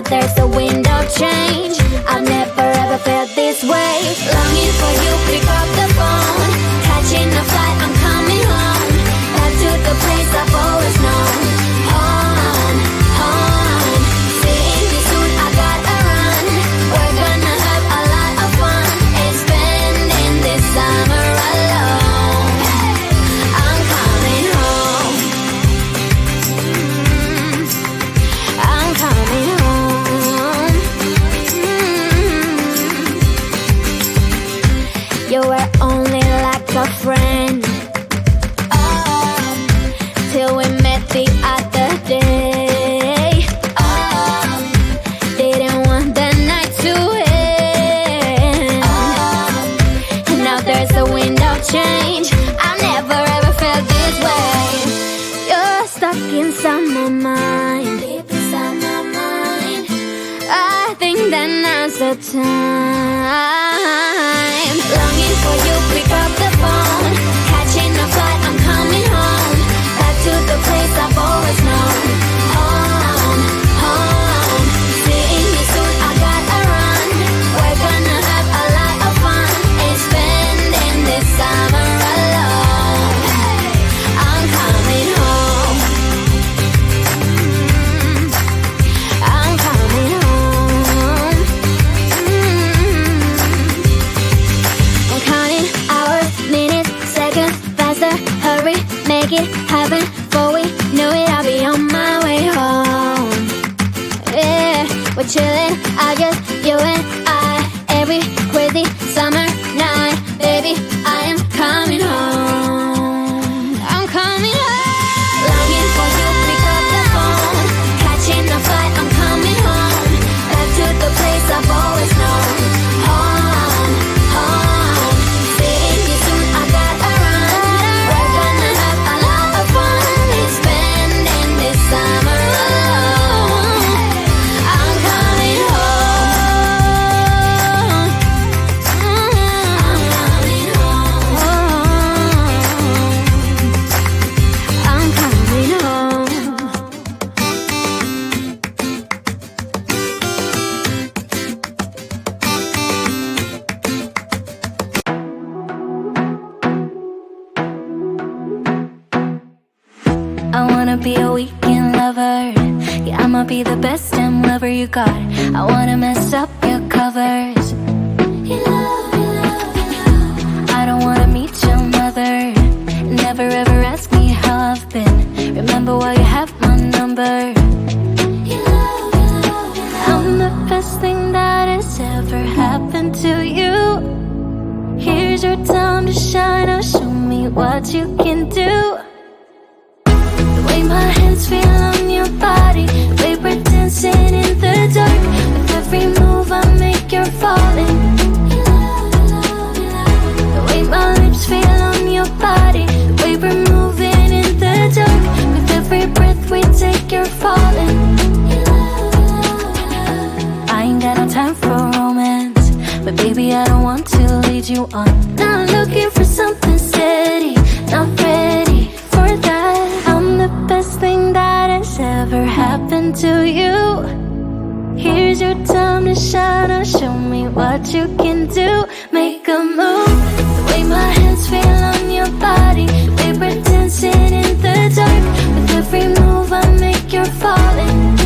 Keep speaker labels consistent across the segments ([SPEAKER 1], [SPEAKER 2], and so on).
[SPEAKER 1] there's a wind of change. I've never ever felt this way. Longing for you, pick up the phone. Catching a flight, I'm coming home. Back to the place I've always known. Home. Seeing you soon, I gotta run. We're gonna have a lot of fun and spending this summer alone. I'm coming home. I'm coming home. You were only like a friend till we met the other day. Didn't want the night to end. Now there's a wind of change. I've never ever felt this way. You're stuck inside my mind, deep inside my mind. I think that now's the time. Longing for you, pick up the phone. Catching a flight, I'm coming home. Back to the place I've always known. Home. Seeing you soon, I gotta run. We're gonna have a lot of fun and spending this summer alone. I'm coming home. I'm coming home. I'm counting hours, minutes, seconds, faster. Hurry, make it happen. Before we know it, I'll be on my way home. Yeah, we're chilling, I just, you and I. Every crazy summer night, baby, I am coming home. I'm coming home. Longing for you, pick up the phone. Catching a flight, I'm coming home. Back to the place I've always known. Home. Seeing you soon, I gotta run. We're gonna have a lot of fun and spending this summer alone. I'm coming home. I'm coming home. I'm coming home. I wanna be a weekend lover. Yeah, I'ma be the best damn lover you got. I wanna mess up your covers. I don't wanna meet your mother. Never ever ask me how I've been. Remember why you have my number. I'm the best thing that has ever happened to you. Here's your time to shine. Now show me what you can do. The way my hands feel on your body, the way we're dancing in the dark. With every move I make, you're falling. The way my lips feel on your body, the way we're moving in the dark. With every breath we take, you're falling. I ain't got no time for romance, but baby, I don't want to lead you on. Not looking for something steady, not ready for that. I'm the best thing that has ever happened to you. Here's your time to shine. Now show me what you can do. Make a move. The way my hands feel on your body, the way we're dancing in the dark. With every move I make, you're falling.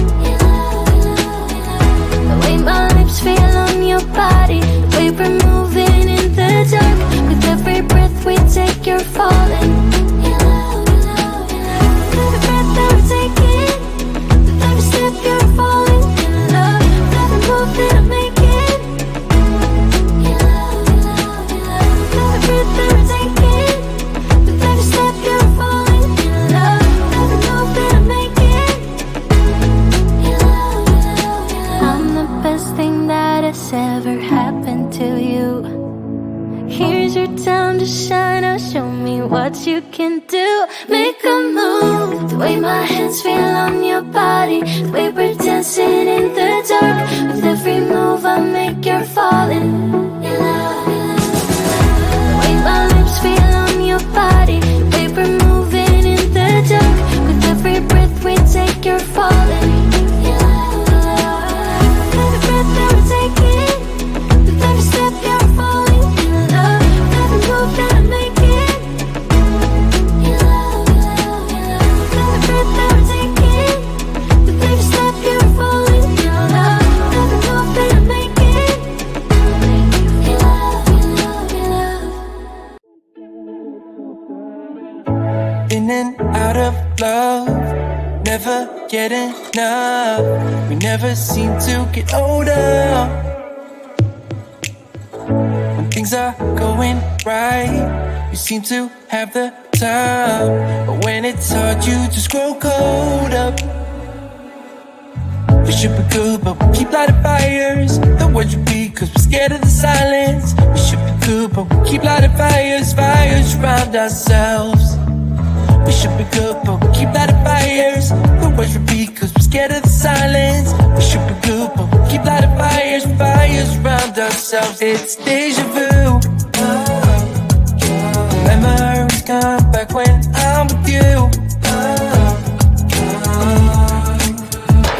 [SPEAKER 1] The way my lips feel on your body, the way we're moving in the dark. With every breath we take, you're falling. Every breath that we're taking, with every step you're falling in love. With every move that I'm making, every breath that we're taking, with every step you're falling in love. With every move that I'm making, I'm the best thing that has ever happened to you. Here's your time to shine. Now show me what you can do. Make a move. The way my hands feel on your body, the way we're dancing in the dark. With every move I make, you're falling. The way my lips feel on your body, the way we're moving in the dark. With every breath we take, you're falling.
[SPEAKER 2] out of love, never get enough. We never seem to get older. When things are going right, you seem to have the time, but when it's hard, you just grow cold up. We should be good, but we keep lighting fires. The words repeat, cause we're scared of the silence. We should be good, but we keep lighting fires, fires around ourselves. We should be good, but we keep lighting fires. The words repeat, cause we're scared of the silence. We should be good, but we keep lighting fires, fires around ourselves. It's deja vu. Memories come back when I'm with you.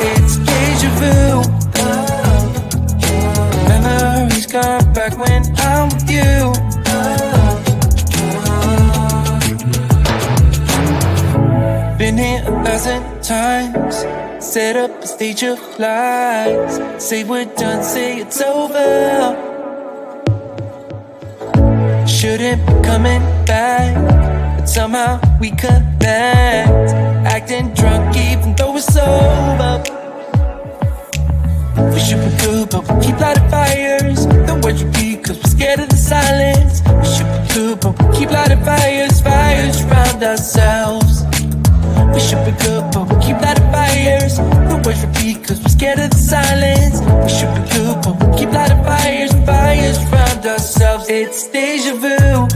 [SPEAKER 2] It's deja vu. Memories come back when I'm with you. Been here 1,000 times, set up a stage of lies. Say we're done, say it's over. Shouldn't be coming back, but somehow we connect. Acting drunk even though we're sober. We should be good, but we keep lighting fires. The words repeat, cause we're scared of the silence. We should be good, but we keep lighting fires, fires around ourselves. We should be good, but we keep lighting fires. The words repeat, cause we're scared of the silence. We should be good, but we keep lighting fires, fires around ourselves. It's deja vu.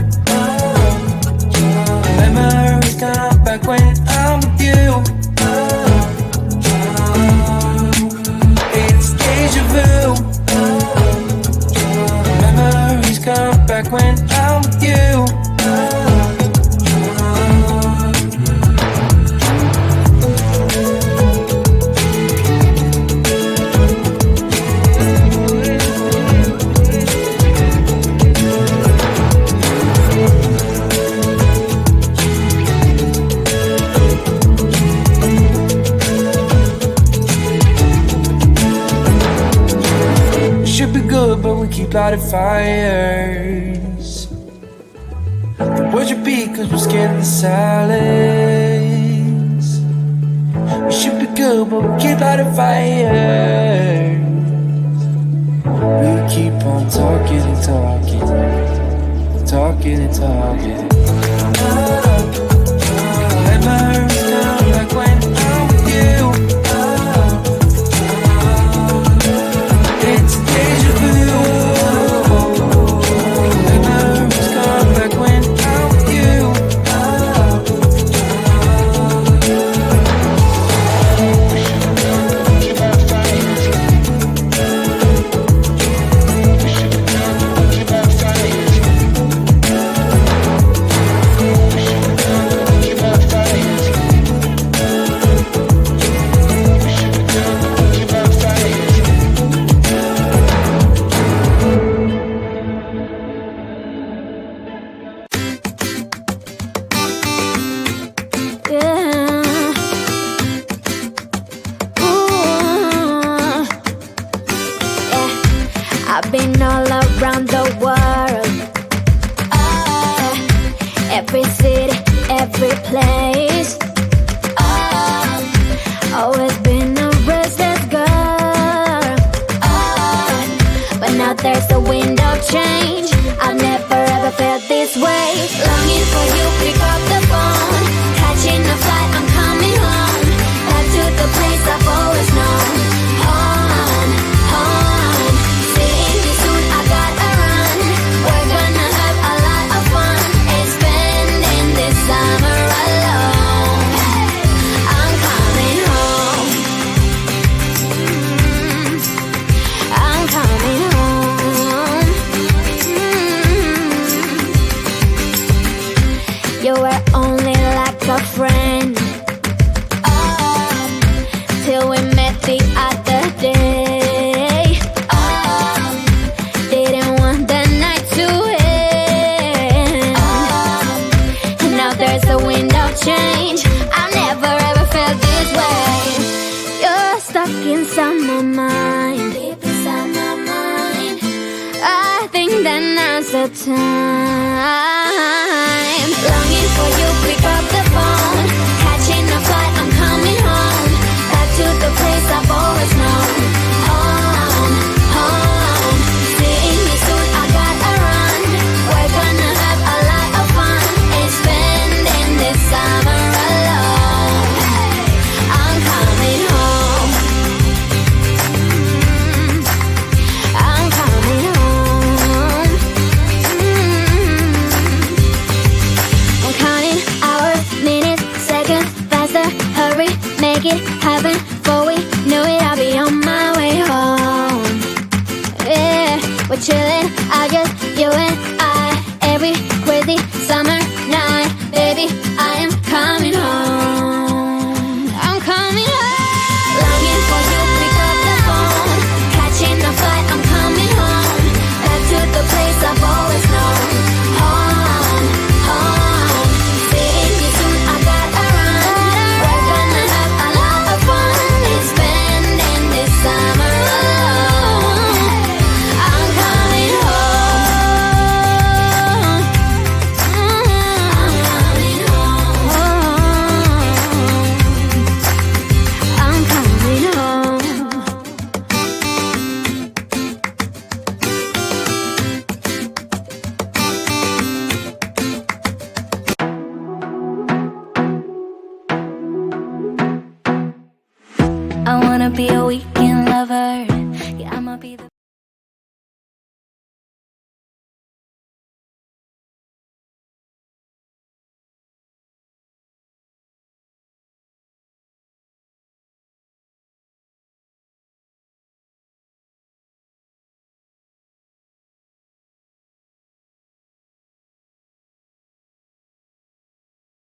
[SPEAKER 2] Memories come back when I'm with you. It's deja vu. Memories come back when I'm with you. But we keep lighting fires. The words repeat cause we're scared of the silence. We should be good, but we keep lighting fires. We keep on talking and talking, talking and talking. Memories come back when I'm with you. It's deja vu. Memories come back when I'm with you.
[SPEAKER 1] I've been all around the world, every city, every place. Always been a restless girl, but now there's a wind of change. I've never ever felt this way. Longing for you, pick up the phone. Catching a flight, I'm coming home. Back to the place I've always known. On, seeing you soon, I gotta run. We're gonna have a lot of fun and spending this summer alone. I'm coming home. I'm coming home. You were only like a friend, till we met the other day. Didn't want the night to end, and now there's a wind of change. I've never ever felt this way. You're stuck inside my mind, deep inside my mind. I think that now's the time. Longing for you, pick up the phone. make it happen. Before we know it, I'll be on my way home. Yeah, we're chillin', just you and I. Every crazy summer night, baby, I am coming home. I'm coming home. Longing for you, pick up the phone. Catching a flight, I'm coming home. Back to the place I've always known. Home, home. Seeing you soon, I gotta run. We're gonna have a lot of fun. It's spending this summer alone. I'm coming home. I'm coming home. I'm coming home. I wanna be a weekend lover. Yeah, I'ma be the